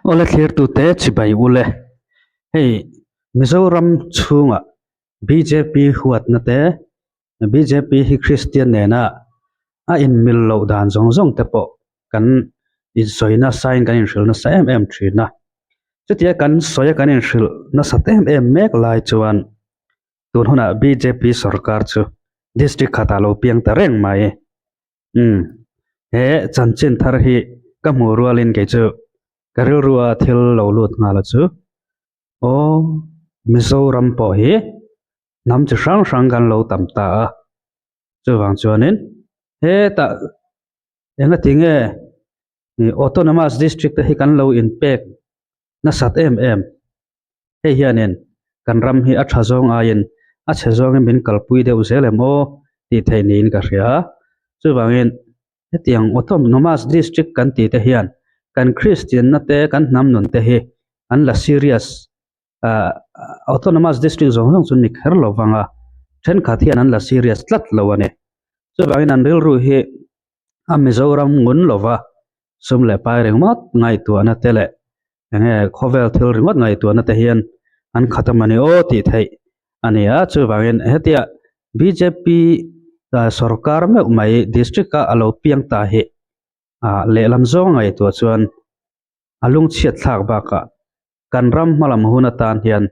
Ole clear tu te chibai ule hey Mizoram chunga BJP huat na te BJP hi Christian ne na a in mil lo dan zong zong te po kan in soina sign kan in shil na sa em thri na chutia kan soya kan in shil na sa em mek lai chuan tun huna BJP sarkar chu district khata lo piang ta reng mai he chanchin thar hi ka mu rualin ke chu karil ruwa thil lo lut nga la chu o Mizoram po hi nam chu sang sang kan lo tam ta chu wang chuanin he ta enga tinge ni autonomous district hi kan lo in pek na sat em he hianin kan ram hi a tha zong a in a che zong min kalpui deuh zelemo ti theinin ka ria chu wangin hetiang autonomous district kan ti te hian kan Christian na te kan nam nun te hi an la serious autonomous district zong zong chun ni kher lo wanga then khat hian an la serious tlat lo ane chu wangin an ril ru hi a Mizoram ngun lova sum le pai reng mat ngai tu ana tele enge khovel thil ringot ngai tu ana te hian an khatamani o ti thei ania chu wangin hetia BJP sarkar me mai district ka alo piang ta hi le lam zong ngai tu chuan alung chiat thak ba ka kan ram malam huna tan hian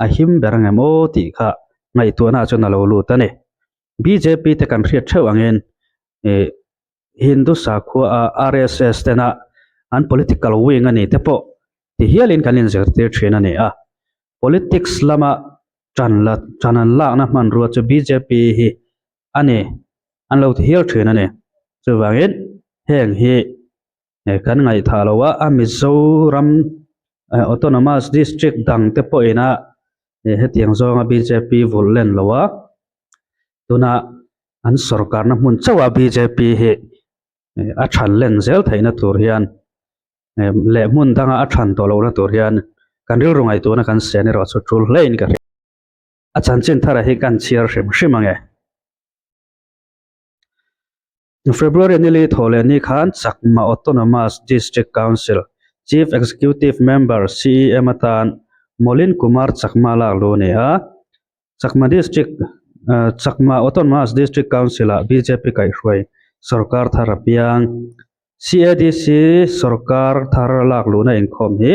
a him berang emo ti kha ngai tu na chu na lo lu ta ne BJP te kan riat theu angin Hindu sakhu RSS te na an political wing ani te po ti hialin kanin zerte thina ne a politics lama chanan la na man ru chu BJP hi ani an lo hial thina ne chu wangin heng hi kan ngai thalowa a Mizoram autonomous district dang te po ina hetiang zonga BJP vollen lowa tuna an sarkar na mun chawa BJP hi a than len zel theina tur hian le mun danga a than to lo na tur hian kan ril rungai tu na kan sene ro chu tul lein ka a chanchin thara hi kan chiar hrim hrimange February nili thole ni khan Chakma Autonomous District Council Chief Executive Member CEM atan Molin Kumar Chakma la lo ne a Chakma Autonomous District Council a BJP kai hruai sarkar thara piang CADC sarkar thara lak lu na in khom hi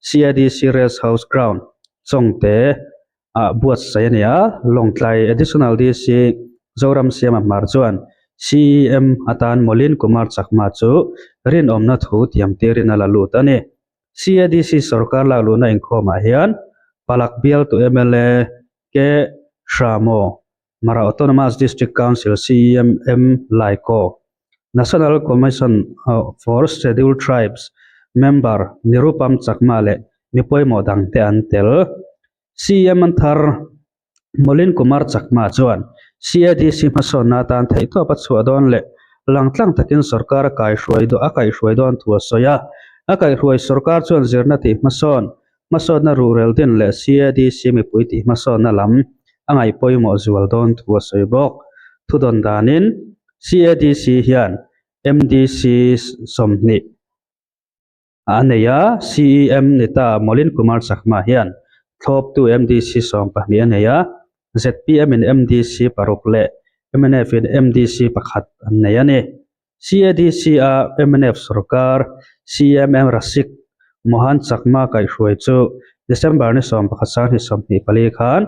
CADC rest house ground chongte buat sayania longtlai additional DC zoram siam mar chuan CEM atan Molin Kumar Chakma chu rin omna thu tiam terin ala lut ani CADC sarkar la lu na in khom a hian palak bial to MLA ke Shramo Mara Autonomous District Council CEM Laiko National Commission for Scheduled Tribes member Nirupam Chakma le Mipoi Modang te antel CEM thar Molin Kumar Chakma chuan CADC masona tan thei to pachu don le langtlang takin sarkar kai hruai don thua soya akai hruai sarkar chuan zirna ti mason na rural din le CADC mi pui ti mason na lam angai poimo zual don thua soi bok thudon danin CADC hian MDC somni aneya CEM nita Molin Kumar Chakma hian thop tu MDC som pahni aneya ZPM in MDC parukle MNF in MDC pakhat anneyane CADC a MNF sarkar CMM rasik Mohan Chakma kai hruai chu December ni som pakhat sang ni som ni pali khan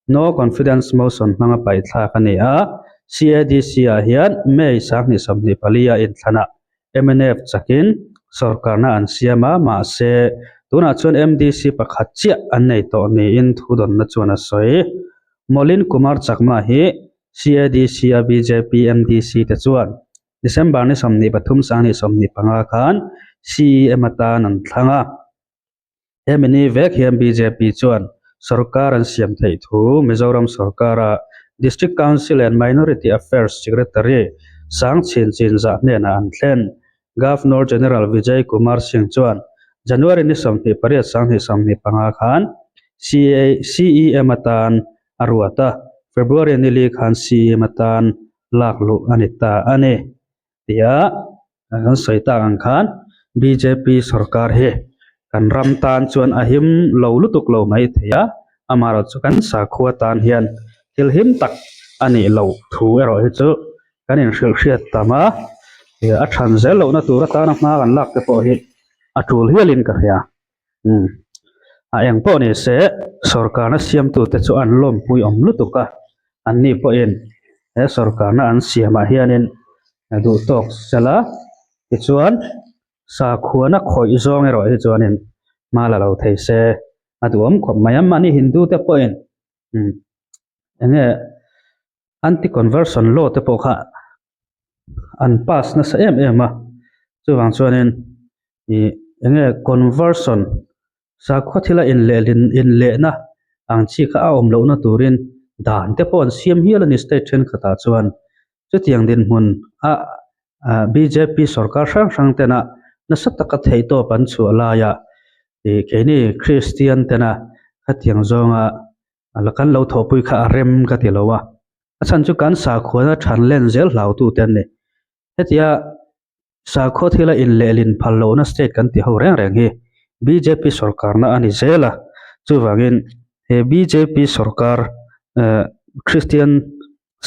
no confidence motion manga pai thla kani a CADC a hian May sang ni som ni pali a in thana MNF chakin sarkar na an siama ma se tuna chuan MDC pakhat chia annei to ni in thudon na chuan a soi Molin Kumar Chakma hi CADC a BJP MDC te chuan December ni somni pathum sang ni somni panga khan CEM atan an thlanga emini vek hiam BJP chuan sarkar an siam thei thu Mizoram sarkara District Council and Minority Affairs Secretary sang chin za ne na an thlen Governor General Vijay Kumar Singh chuan January ni somni pariat sang ni somni panga khan CEM atan arwata February nili khan CEM atan laklu anita ane tia an soita ang khan BJP sarkar he kan ram tan chuan ahim lo lutuk lo mai theya amaro chu kan sa khuwa tan hian thil him tak ani lo thu ero hi chu kan in hriat tama a than zel lo na tura ta na hma kan lak te pawh hi a tul hialin ka hria a eng pawh ni se sarkar na siam tu te chu an lom pui om lutuka an ni pawh in he sarkar na an siam a hianin du tok sela ti chuan sa khuwa na khoi zawng ero hi chuanin mala lo thei se aduam khop mayam ani hindu te pawh in enge anti conversion law te pawh kha an pass na sa em a chuwang chuanin enge conversion sa khuathila in le na ang chi kha a om lo na turin dan te pawh an siam hial ani state then khata chuan chu tiang din hmun a BJP sarkar sang tena na sataka thei to pan chu alaya keini Christian tena khatiang zonga alakan lo thopui kha rem ka ti lowa achan chu kan sa khona than len zel hlau tu ten ne hetia sa kho thila in lelin phallo na state kan ti ho reng reng hi BJP sarkar na ani zela chuwangin he BJP sarkar Christian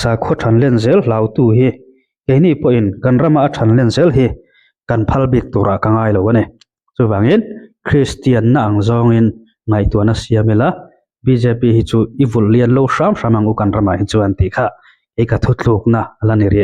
sa kho than len zel hlau tu hi keini po in kan rama a than len zel hi kan phal bik tura ka ngai lo ne chuwangin Christian na ang zongin ngai tu na siamela BJP hi chu ivul lian lo sham shamang u kan rama hi chuan ti kha eka thutluk na alani ri